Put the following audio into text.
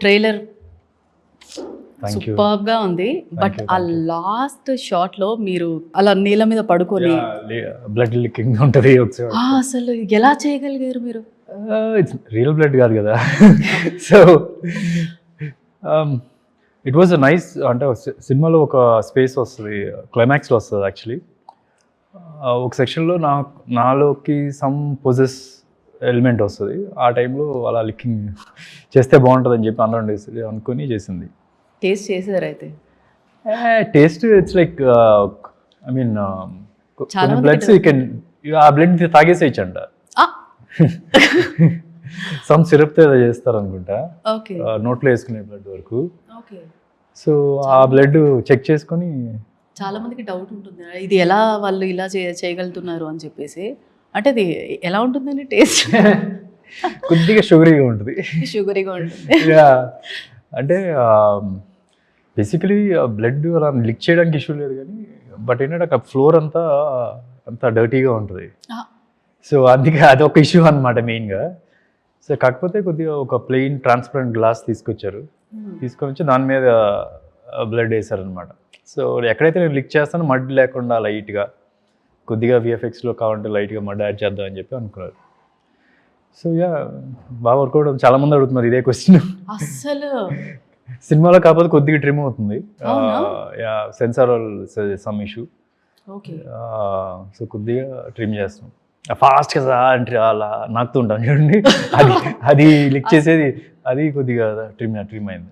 Trailer thank you. Superb గా ఉంది. But ఆ లాస్ట్ షాట్ లో మీరు అలా నీళ్ళ మీద పడుకొని బ్లడ్ లీకింగ్ ఉంటుంది ఒకసారి. అసలు ఎలా చేయగలిగారు మీరు? ఇట్స్ రియల్ బ్లడ్ కాదు కదా. So it was a nice, అంటే సినిమాలో ఒక స్పేస్ వస్తుంది, క్లైమాక్స్లో వస్తుంది యాక్చువల్లీ. ఒక సెక్షన్లో నాలోకి సమ్ పొజెస్ ఎలిమెంట్ వస్తుంది. ఆ టైంలో అలా లిక్కింగ్ చేస్తే బాగుంటుందని చెప్పి అందరం అనుకుని చేసింది. టేస్ట్ చేసారు అయితే? Taste it's like I mean చాలా బ్లడ్స్ యూ కెన్, ఆ బ్లడ్ తాగేసేయచ్చంట. సమ్ సిరప్తో ఏదో చేస్తారు అనుకుంటా, ఓకే నోట్లో వేసుకునే బ్లడ్ వరకు. ఓకే. సో ఆ బ్లడ్ చెక్ చేసుకొని చాలా మందికి డౌట్ ఉంటుంది, ఇది ఎలా వాళ్ళు ఇలా చేయగలుగుతున్నారు అని చెప్పేసి. అంటే అది ఎలా ఉంటుందండి టేస్ట్? కొద్దిగా షుగరీగా ఉంటుంది. షుగరీగా ఉంటుంది. యా, అంటే బేసికలీ బ్లడ్ అలా లిక్ చేయడానికి ఇష్యూ లేదు కానీ, బట్ ఏంటంటే అక్కడ ఫ్లోర్ అంతా డర్టీగా ఉంటుంది. సో అందుకే అదొక ఇష్యూ అనమాట మెయిన్గా. సో కాకపోతే కొద్దిగా ఒక ప్లెయిన్ ట్రాన్స్పరెంట్ గ్లాస్ తీసుకొచ్చారు, తీసుకొని వచ్చి దాని మీద బ్లడ్ వేసారనమాట. సో ఎక్కడైతే నేను లిక్ చేస్తానో మడ్ లేకుండా లైట్గా కొద్దిగా విఎఫ్ఎక్స్లో కావాలంటే లైట్గా మడ్ యాడ్ చేద్దాం అని చెప్పి అనుకున్నారు. సో యా, బాగా వర్కౌట్ అవుతుంది. చాలా మంది అడుగుతున్నారు ఇదే క్వశ్చన్. అసలు సినిమాలో కాకపోతే కొద్దిగా ట్రిమ్ అవుతుంది, అవునా? Yeah, sensor some issue. Okay. So కొద్దిగా ట్రిమ్ చేస్తాం ఫాస్ట్ కదా అంటే అలా నాకుతూ ఉంటాను చూడండి, అది లిక్ చేసేది, అది కొద్దిగా ట్రిమ్ అయింది.